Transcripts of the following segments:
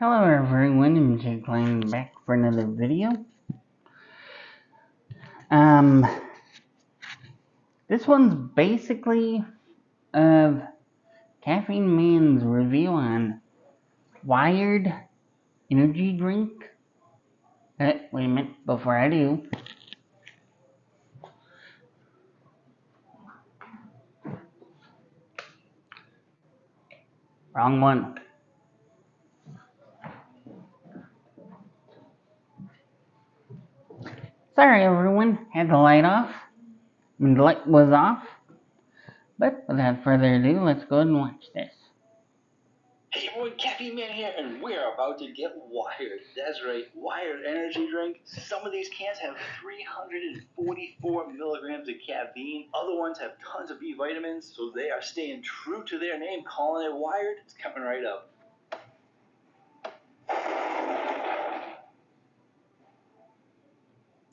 Hello everyone, I'm Jake back for another video. This one's basically of CaffeineMan's review on Wired energy drink. Wait a minute, before I do. Wrong one. Sorry everyone, had the light off. The light was off. But without further ado, let's go ahead and watch this. Hey everyone, CaffeineMan here, and we're about to get wired. That's right, wired energy drink. Some of these cans have 344 milligrams of caffeine. Other ones have tons of B vitamins, so they are staying true to their name, calling it wired. It's coming right up.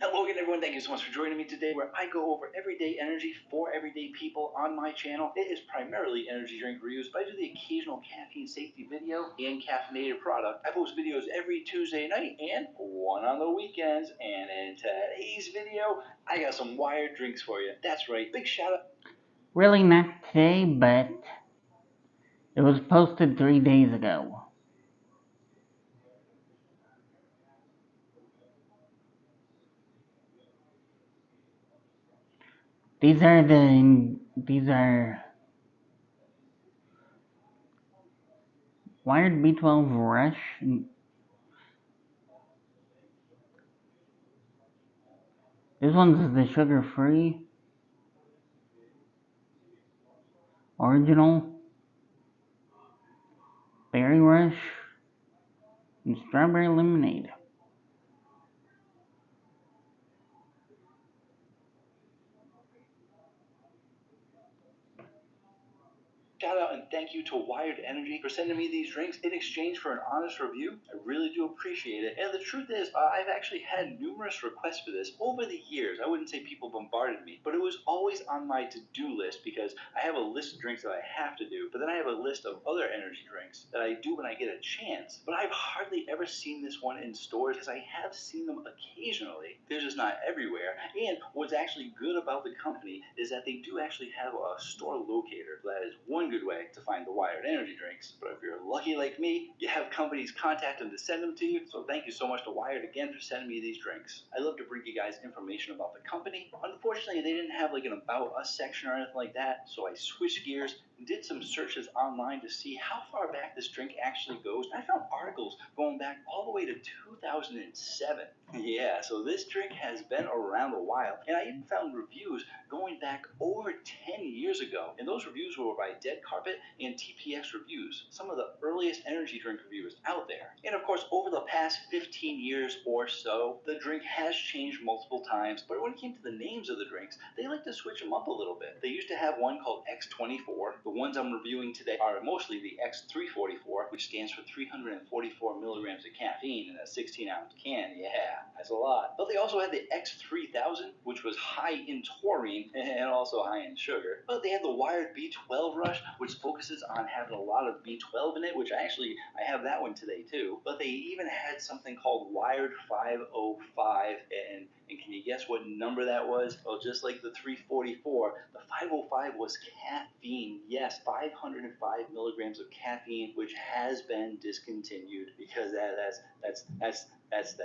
Hello again everyone, thank you so much for joining me today where I go over everyday energy for everyday people on my channel. It is primarily energy drink reviews, but I do the occasional caffeine safety video and caffeinated product. I post videos every Tuesday night and one on the weekends. And in today's video, I got some wired drinks for you. That's right, big shout out. Really not today, but it was posted 3 days ago. These are Wired B12 Rush. This one's the sugar-free, original, berry rush, and strawberry lemonade. Shout out and thank you to Wired Energy for sending me these drinks in exchange for an honest review. I really do appreciate it. And the truth is, I've actually had numerous requests for this over the years. I wouldn't say people bombarded me, but it was always on my to-do list because I have a list of drinks that I have to do, but then I have a list of other energy drinks that I do when I get a chance. But I've hardly ever seen this one in stores because I have seen them occasionally. They're just not everywhere. And what's actually good about the company is that they do actually have a store locator. That is one good way to find the wired energy drinks. But if you're lucky like me, you have companies contact them to send them to you. So thank you so much to Wired again for sending me these drinks. I love to bring you guys information about the company. Unfortunately, they didn't have like an About Us section or anything like that, so I switched gears and did some searches online to see how far back this drink actually goes. I found articles going back all the way to 2007. Yeah, so this drink has been around a while, and I even found reviews going back over 10 years ago, and those reviews were by Dead Carpet and TPX Reviews, some of the earliest energy drink reviewers out there. And of course, over the past 15 years or so, the drink has changed multiple times, but when it came to the names of the drinks, they like to switch them up a little bit. They used to have one called X24. The ones I'm reviewing today are mostly the X344, which stands for 344 milligrams of caffeine in a 16-ounce can. Yeah, that's a lot. But they also had the X3000, which was high in taurine and also high in sugar. But they had the Wired B12 Rush, which focuses on having a lot of B12 in it, which I have that one today too. But they even had something called Wired 505, and can you guess what number that was? Well, just like the 344, the 505 was caffeine. Yes, 505 milligrams of caffeine, which has been discontinued because that's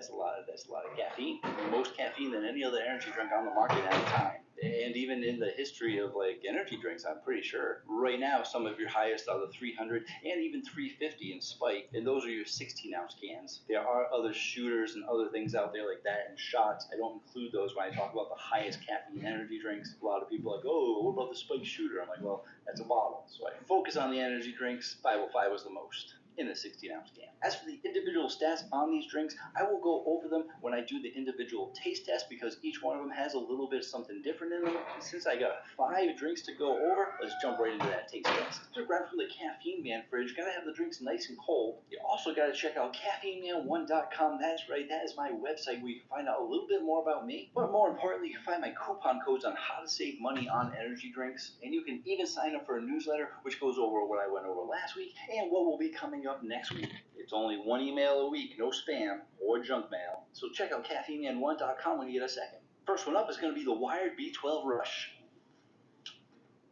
a lot of caffeine. Most caffeine than any other energy drink on the market at the time. And even in the history of like energy drinks, I'm pretty sure right now some of your highest are the 300 and even 350 in spike, and those are your 16-ounce cans. There are other shooters and other things out there like that, and shots. I don't include those when I talk about the highest caffeine energy drinks. A lot of people are like, oh, what about the spike shooter? I'm like, well, that's a bottle. So I focus on the energy drinks. 505 was the most in a 16-ounce can. As for the individual stats on these drinks, I will go over them when I do the individual taste test because each one of them has a little bit of something different in them. And since I got 5 drinks to go over, let's jump right into that taste test. To grab from the CaffeineMan fridge, gotta have the drinks nice and cold. You also gotta check out CaffeineMan1.com. That's right, that is my website where you can find out a little bit more about me. But more importantly, you can find my coupon codes on how to save money on energy drinks. And you can even sign up for a newsletter which goes over what I went over last week and what will be coming up next week. It's only one email a week, no spam or junk mail. So check out CaffeineMan1.com when you get a second. First one up is going to be the Wired B12 Rush.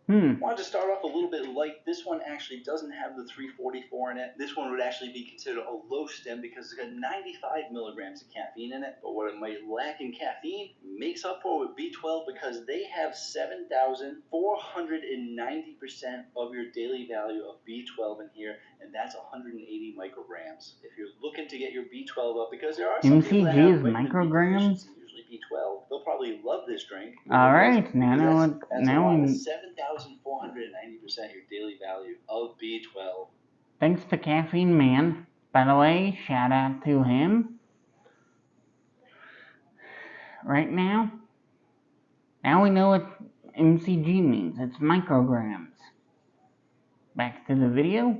Wanted to start off a little bit light. This one actually doesn't have the 344 in it. This one would actually be considered a low stim because it's got 95 milligrams of caffeine in it. But what it might lack in caffeine makes up for with B12 because they have 7,490% of your daily value of B12 in here, and that's 180 micrograms. If you're looking to get your B12 up, because there are some people that have micrograms. Usually B12, they'll probably love this drink. All right, now we 7,490% your daily value of B12. Thanks to Caffeine Man. By the way, shout out to him. Right now we know what MCG means. It's micrograms. Back to the video.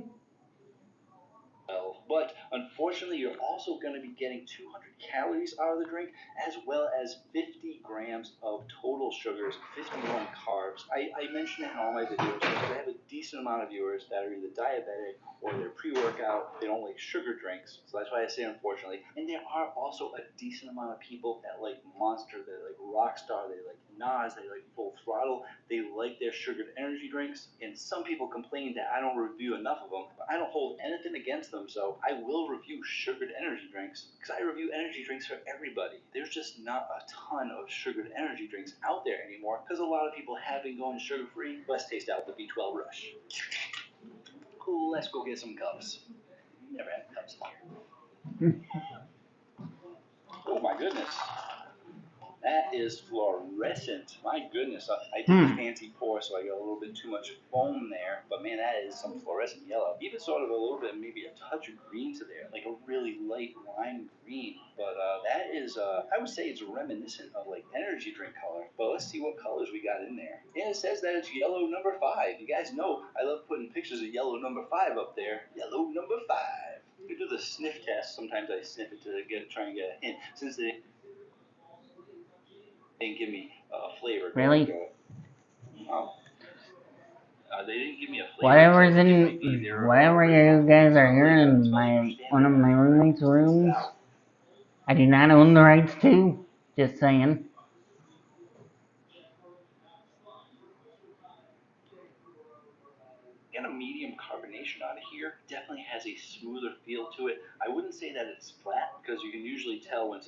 But unfortunately, you're also going to be getting 200 calories out of the drink, as well as 50 grams of total sugars, 51 carbs. I mention it in all my videos because I have a decent amount of viewers that are either diabetic or they're pre-workout. They don't like sugar drinks, so that's why I say unfortunately. And there are also a decent amount of people that like Monster, they like Rockstar, they like Nas, they like Full Throttle. They like their sugared energy drinks, and some people complain that I don't review enough of them, but I don't hold anything against them, so I will review sugared energy drinks, because I review energy drinks for everybody. There's just not a ton of sugared energy drinks out there anymore, because a lot of people have been going sugar-free. Let's taste out the B12 Rush. Let's go get some cups. Never had cups here. Oh my goodness. That is fluorescent. My goodness, I did a fancy pour, so I got a little bit too much foam there. But man, that is some fluorescent yellow. Even sort of a little bit, maybe a touch of green to there, like a really light lime green. But that is, I would say it's reminiscent of like energy drink color. But let's see what colors we got in there. And it says that it's yellow number 5. You guys know I love putting pictures of yellow number 5 up there. Yellow number 5. We do the sniff test. Sometimes I sniff it to try and get a hint. Since they didn't give me a flavor. Really? They didn't give me a flavor. Whatever you guys are hearing in one of my roommate's rooms, I do not own the rights to. Just saying. Get a medium carbonation out of here. Definitely has a smoother feel to it. I wouldn't say that it's flat because you can usually tell when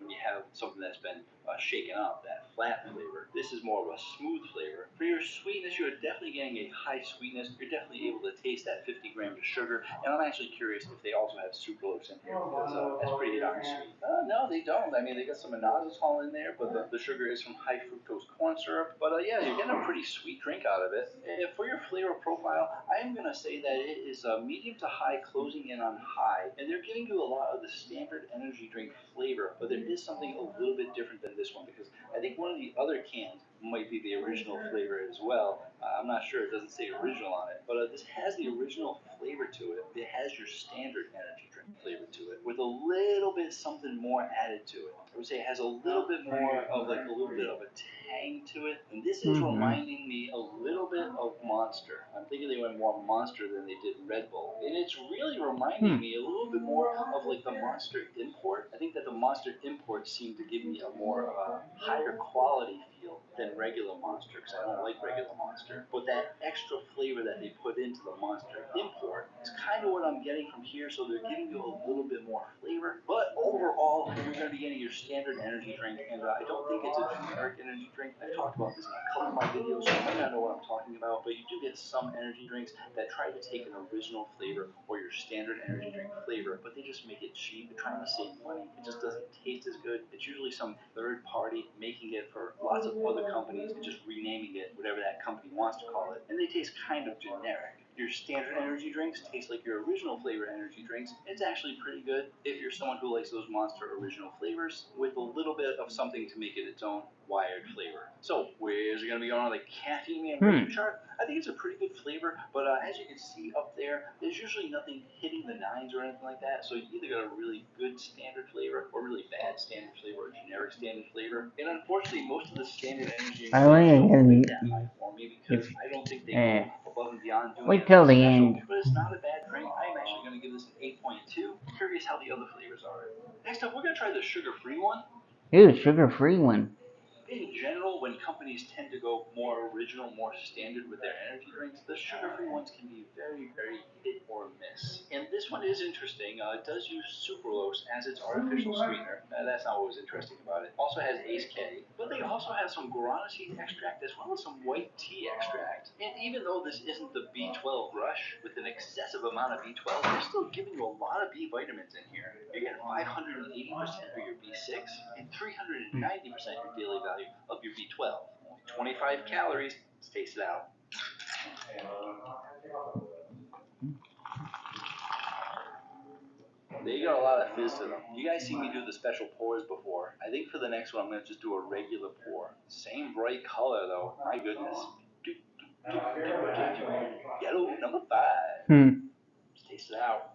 you have something that's been shaken up, that flat flavor. This is more of a smooth flavor. For your sweetness, you're definitely getting a high sweetness. You're definitely able to taste that 50 grams of sugar. And I'm actually curious if they also have sucralose in here because that's pretty darn sweet. No, they don't. I mean, they got some inositol in there, but the sugar is from high fructose corn syrup. But yeah, you're getting a pretty sweet drink out of it. And for your flavor profile, I am going to say that it is a medium to high, closing in on high. And they're giving you a lot of the standard energy drink flavor, but there is something a little bit different than this one because I think one of the other cans might be the original flavor as well. I'm not sure, it doesn't say original on it, but this has the original flavor to it. It has your standard energy drink flavor to it with a little bit something more added to it. I would say it has a little bit more of like a little bit of a tang to it, and this is reminding me a little bit of Monster. I'm thinking they went more Monster than they did Red Bull, and it's really reminding me a little bit more of like the Monster Import. I think that the Monster Import seemed to give me a more higher quality feel than regular Monster, because I don't like regular Monster. But that extra flavor that they put into the Monster Import is kind of what I'm getting from here, so they're giving you a little bit more flavor. But overall, you're going to be getting your standard energy drink, and I don't think it's a generic energy drink. I've talked about this in a couple of my videos, so you might not know what I'm talking about, but you do get some energy drinks that try to take an original flavor or your standard energy drink flavor, but they just make it cheap. They're trying to save money. It just doesn't taste as good. It's usually some third party making it for lots of other companies and just renaming it whatever that company wants to call it, and they taste kind of generic. Your standard energy drinks taste like your original flavor energy drinks. It's actually pretty good if you're someone who likes those Monster original flavors with a little bit of something to make it its own wired flavor. So, where's it going to be on the Caffeine Man rating chart? I think it's a pretty good flavor, but as you can see up there, there's usually nothing hitting the nines or anything like that. So you either got a really good standard flavor, or really bad standard flavor, or generic standard flavor. And unfortunately, most of the standard energy By the way, don't rate that high for me because if I don't think they go above and beyond doing wait anything till the special. end. But it's not a bad drink. I am actually going to give this an 8.2. Curious how the other flavors are. Next up, we're going to try the sugar-free one. Ooh, sugar-free one. In general, when companies tend to go more original, more standard with their energy drinks, the sugar-free ones can be very, very hit or miss. And this one is interesting. It does use sucralose as its artificial sweetener. That's not what was interesting about it. Also has Ace K, but they also have some guarana seed extract as well as some white tea extract. And even though this isn't the B12 rush with an excessive amount of B12, they're still giving you a lot of B vitamins in here. You're getting 580% of your B6 and 390% your daily value of your B12. Only 25 calories. Let's taste it out. They got a lot of fizz to them. You guys see me do the special pours before. I think for the next one, I'm going to just do a regular pour. Same bright color, though. My goodness. Yellow number 5. Let's taste it out.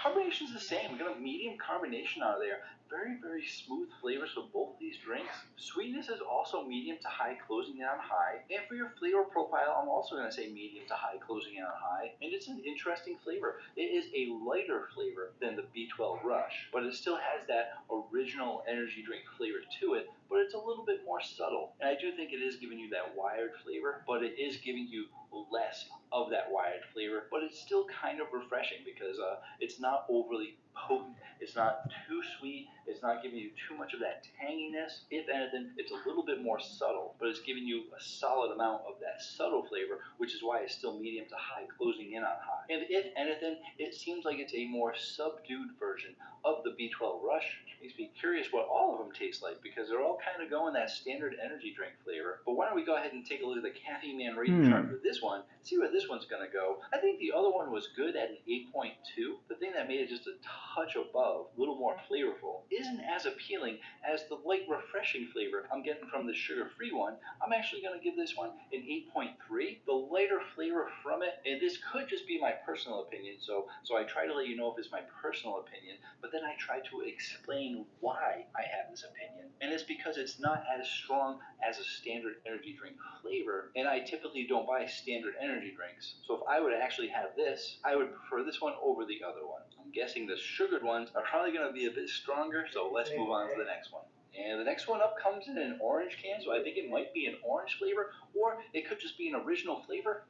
Carbonation's the same. We got a medium carbonation out of there. Very, very smooth flavors for both these drinks. Sweetness is also medium to high, closing in on high. And for your flavor profile, I'm also going to say medium to high, closing in on high. And it's an interesting flavor. It is a lighter flavor than the B12 Rush, but it still has that original energy drink flavor to it, but it's a little bit more subtle. And I do think it is giving you that wired flavor, but it is giving you less of that wired flavor, but it's still kind of refreshing because it's not overly potent. It's not too sweet. It's not giving you too much of that tanginess. If anything, it's a little bit more subtle, but it's giving you a solid amount of that subtle flavor, which is why it's still medium to high, closing in on high. And if anything, it seems like it's a more subdued version of the B12 Rush. Makes me curious what all of them taste like because they're all kind of going that standard energy drink flavor. But why don't we go ahead and take a look at the CaffeineMan rating chart for this one, see where this one's going to go. I think the other one was good at an 8.2. The thing that made it just a touch above, a little more flavorful, isn't as appealing as the light refreshing flavor I'm getting from the sugar-free one. I'm actually going to give this one an 8.3. The lighter flavor from it, and this could just be my personal opinion, so I try to let you know if it's my personal opinion, but then I try to explain why I have this opinion. And it's because it's not as strong as a standard energy drink flavor, and I typically don't buy standard energy drinks. So if I would actually have this, I would prefer this one over the other one. I'm guessing the sugared ones are probably going to be a bit stronger, so let's move on to the next one. And the next one up comes in an orange can, so I think it might be an orange flavor, or it could just be an original flavor.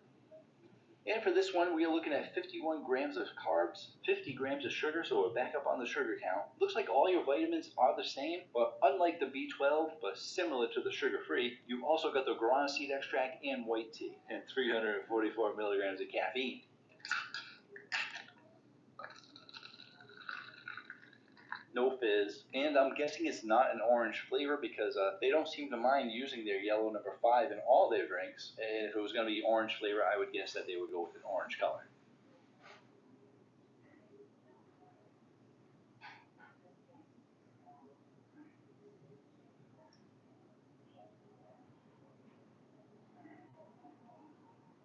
And for this one, we are looking at 51 grams of carbs, 50 grams of sugar, so we're back up on the sugar count. Looks like all your vitamins are the same, but unlike the B12, but similar to the sugar-free, you've also got the guarana seed extract and white tea, and 344 milligrams of caffeine. No fizz, and I'm guessing it's not an orange flavor because they don't seem to mind using their yellow number 5 in all their drinks. And if it was going to be orange flavor, I would guess that they would go with an orange color.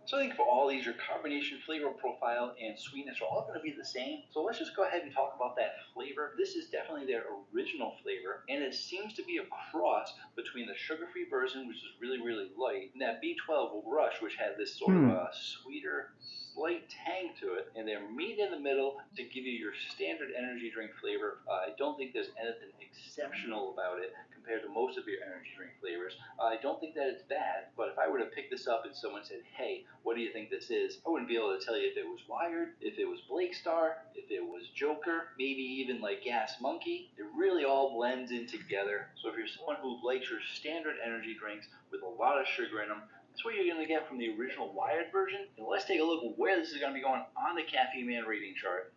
So I think for all these, your carbonation, flavor profile, and sweetness are all going to be the same. So let's just go ahead and talk about that flavor. This is definitely their original flavor, and it seems to be a cross between the sugar-free version, which is really, really light, and that B12 Rush, which had this sort of sweeter, slight tang to it, and they're meet in the middle to give you your standard energy drink flavor. I don't think there's anything exceptional about it compared to most of your energy drink flavors. I don't think that it's bad, but if I were to pick this up and someone said, hey, what do you think this is? I wouldn't be able to tell you if it was Wired, if it was Blake Star, if it was Joker, maybe even like Gas Monkey. It really all blends in together. So if you're someone who likes your standard energy drinks with a lot of sugar in them, that's what you're going to get from the original Wired version. And let's take a look at where this is going to be going on the CaffeineMan rating chart.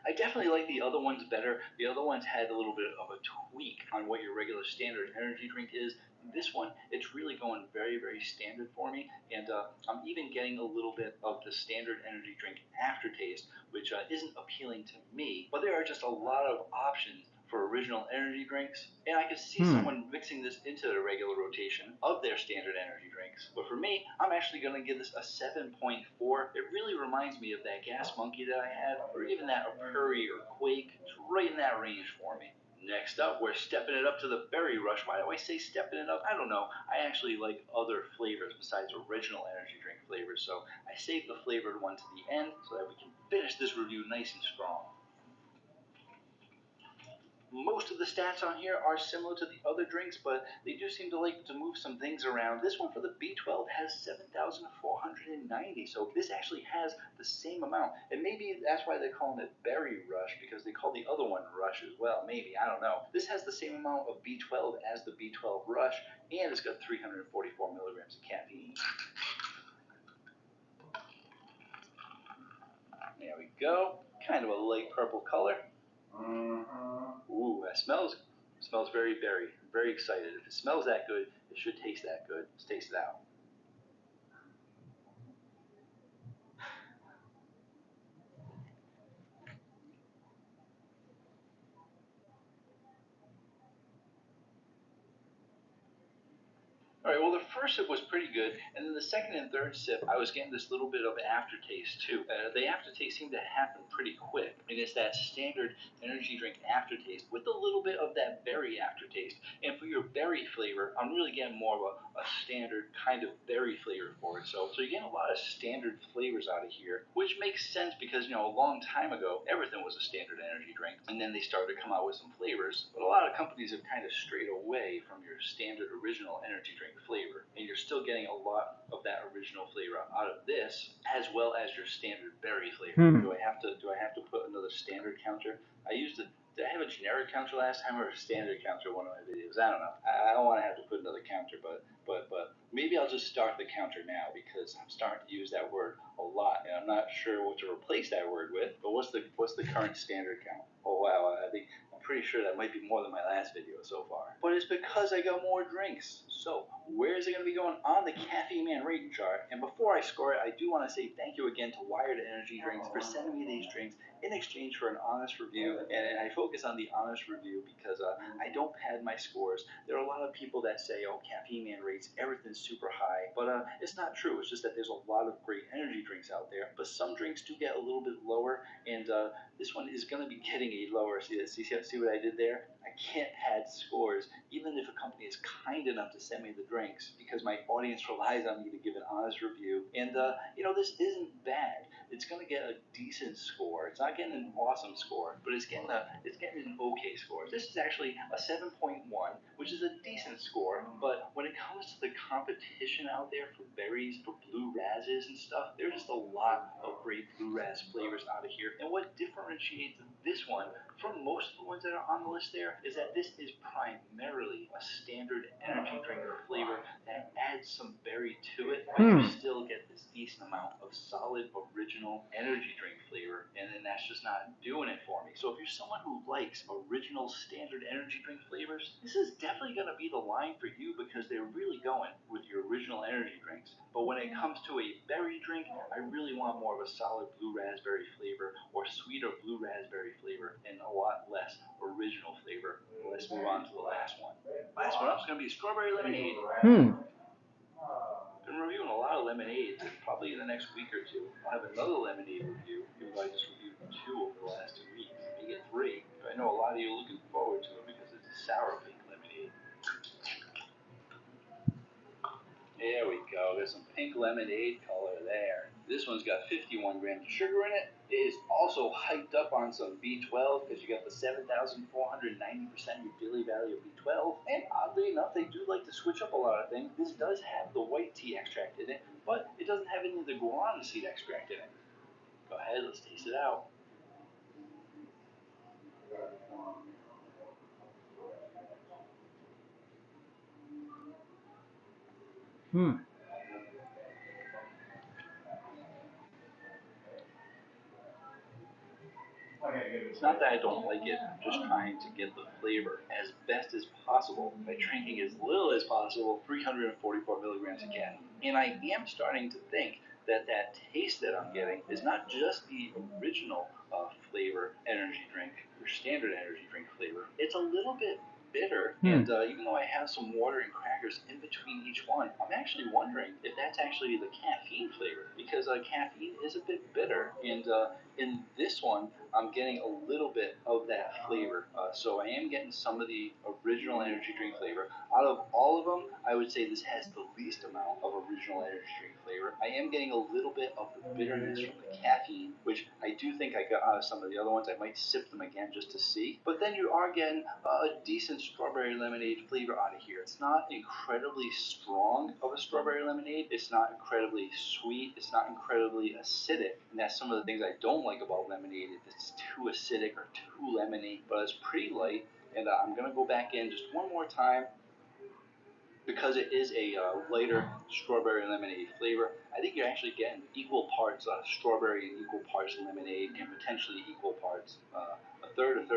I definitely like the other ones better. The other ones had a little bit of a tweak on what your regular standard energy drink is. This one, it's really going very, very standard for me, and I'm even getting a little bit of the standard energy drink aftertaste, which isn't appealing to me, but there are just a lot of options for original energy drinks, and I could see someone mixing this into the regular rotation of their standard energy drinks. But for me, I'm actually going to give this a 7.4. It really reminds me of that Gas Monkey that I had, or even that Apuri or Quake. It's right in that range for me. Next up, we're stepping it up to the Berry Rush. Why do I say stepping it up? I don't know. I actually like other flavors besides original energy drink flavors, so I saved the flavored one to the end so that we can finish this review nice and strong. Most of the stats on here are similar to the other drinks, but they do seem to like to move some things around. This one for the B12 has 7,490, so this actually has the same amount. And maybe that's why they're calling it Berry Rush, because they call the other one Rush as well. Maybe, I don't know. This has the same amount of B12 as the B12 Rush, and it's got 344 milligrams of caffeine. There we go. Kind of a light purple color. Ooh, that smells very berry. I'm very excited. If it smells that good, it should taste that good. Let's taste it out. All right, well, the first sip was pretty good, and then the second and third sip, I was getting this little bit of aftertaste, too. The aftertaste seemed to happen pretty quick, and it's that standard energy drink aftertaste with a little bit of that berry aftertaste. And for your berry flavor, I'm really getting more of a standard kind of berry flavor for it. So you're getting a lot of standard flavors out of here, which makes sense because, a long time ago, everything was a standard energy drink, and then they started to come out with some flavors. But a lot of companies have kind of strayed away from your standard original energy drink flavor, and you're still getting a lot of that original flavor out of this, as well as your standard berry flavor. Do I have to put another standard counter? Did I have a generic counter last time or a standard counter in one of my videos? I don't know. I don't want to have to put another counter, but maybe I'll just start the counter now because I'm starting to use that word a lot, and I'm not sure what to replace that word with. But what's the current standard count? Oh wow, I'm pretty sure that might be more than my last video so far. But it's because I got more drinks. So where is it going to be going on the CaffeineMan rating chart? And before I score it, I do want to say thank you again to Wired Energy Drinks for sending me these drinks in exchange for an honest review. And I focus on the honest review because I don't pad my scores. There are a lot of people that say, oh, CaffeineMan rates everything super high. But it's not true. It's just that there's a lot of great energy drinks out there. But some drinks do get a little bit lower. And this one is going to be getting a lower. See what I did there? I can't pad scores, even if a company is kind enough to send me the drinks, because my audience relies on me to give an honest review. And this isn't bad. It's going to get a decent score. It's not getting an awesome score, but it's getting an okay score. This is actually a 7.1, which is a decent score. But when it comes to the competition out there for berries, for blue razzes and stuff, there's just a lot of great blue razz flavors out of here. And what differentiates this one from most of the ones that are on the list there is that this is primarily a standard energy drink flavor that adds some berry to it, but you still get this decent amount of solid original energy drink flavor, and then that's just not doing it for me. So if you're someone who likes original standard energy drink flavors, this is definitely going to be the line for you because they're really going with your original energy drinks. But when it comes to a berry drink, I really want more of a solid blue raspberry flavor or sweeter blue raspberry flavor and a lot less original flavor. Let's move on to the last one. Last one up is going to be strawberry lemonade. Been reviewing a lot of lemonades. Probably in the next week or two, I'll have another lemonade review, even though I just reviewed 2 over the last 2 weeks. Maybe get 3. But I know a lot of you are looking forward to it because it's a sour pink lemonade. There we go. There's some pink lemonade color there. This one's got 51 grams of sugar in it. It is also hyped up on some B12 because you got the 7,490% your daily value of B12. And oddly enough, they do like to switch up a lot of things. This does have the white tea extract in it, but it doesn't have any of the guarana seed extract in it. Go ahead, let's taste it out. It's not that I don't like it, I'm just trying to get the flavor as best as possible by drinking as little as possible, 344 milligrams of caffeine. And I am starting to think that that taste that I'm getting is not just the original flavor energy drink, your standard energy drink flavor. It's a little bit bitter, and even though I have some water and crackers in between each one, I'm actually wondering if that's actually the caffeine flavor, because caffeine is a bit bitter, and in this one, I'm getting a little bit of that flavor. So I am getting some of the original energy drink flavor. Out of all of them, I would say this has the least amount of original energy drink flavor. I am getting a little bit of the bitterness from the caffeine, which I do think I got out of some of the other ones. I might sip them again just to see. But then you are getting a decent strawberry lemonade flavor out of here. It's not incredibly strong of a strawberry lemonade. It's not incredibly sweet. It's not incredibly acidic. And that's some of the things I don't like about lemonade. If it's too acidic or too lemony, but it's pretty light. And I'm going to go back in just one more time because it is a lighter strawberry lemonade flavor. I think you're actually getting equal parts strawberry and equal parts lemonade, and potentially equal parts a third of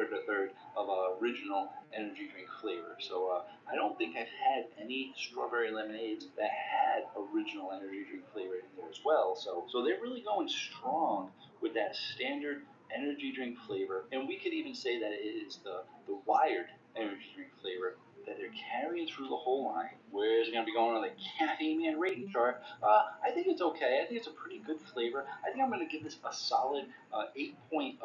original energy drink flavor. So I don't think I've had any strawberry lemonades that had original energy drink flavor in there as well. So they're really going strong with that standard energy drink flavor, and we could even say that it is the wired energy drink flavor that they're carrying through the whole line. Where is it going to be going on the CaffeineMan rating chart? I think it's okay. I think it's a pretty good flavor. I think I'm going to give this a solid 8.0.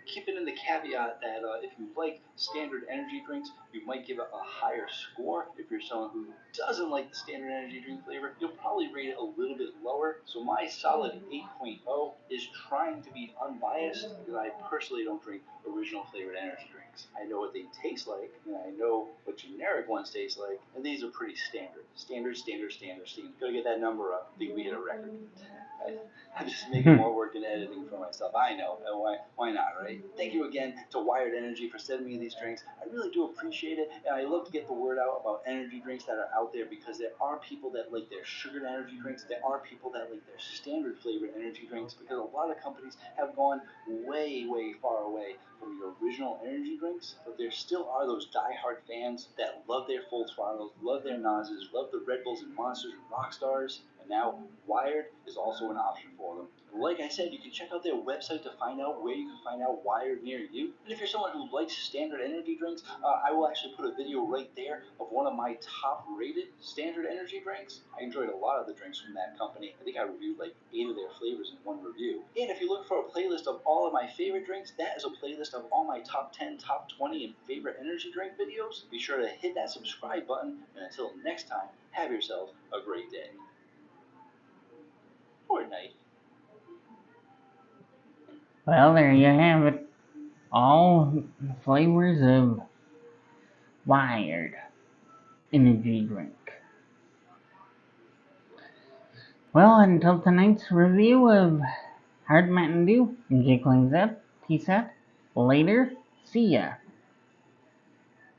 Keeping in the caveat that if you like standard energy drinks, you might give it a higher score. If you're someone who doesn't like the standard energy drink flavor, you'll probably rate it a little bit lower. So my solid 8.0 is trying to be unbiased because I personally don't drink original flavored energy drinks. I know what they taste like, and I know what generic ones taste like, and these are pretty standard. Standard. Gotta get that number up. I think we hit a record. I'm just making more work and editing for myself. I know. Why not, right? Thank you again to Wired Energy for sending me these drinks. I really do appreciate it, and I love to get the word out about energy drinks that are out there, because there are people that like their sugared energy drinks. There are people that like their standard flavored energy drinks, because a lot of companies have gone way far away from your original energy drinks, but there still are those diehard fans that love their full throttles, love their Nas's, love the Red Bulls and Monsters and Rockstars, and now Wired is also an option for them. Like I said, you can check out their website to find out where you can find out Wired near you. And if you're someone who likes standard energy drinks, I will actually put a video right there of one of my top rated standard energy drinks. I enjoyed a lot of the drinks from that company. I think I reviewed like 8 of their flavors in one review. And if you look for a playlist of all of my favorite drinks, that is a playlist of all my top 10, top 20, and favorite energy drink videos. Be sure to hit that subscribe button, and until next time, have yourself a great day. Or night. Well, there you have it. All flavors of Wired energy drink. Well, until tonight's review of Hard Mountain Dew, J Cleans Up, peace out, later, see ya.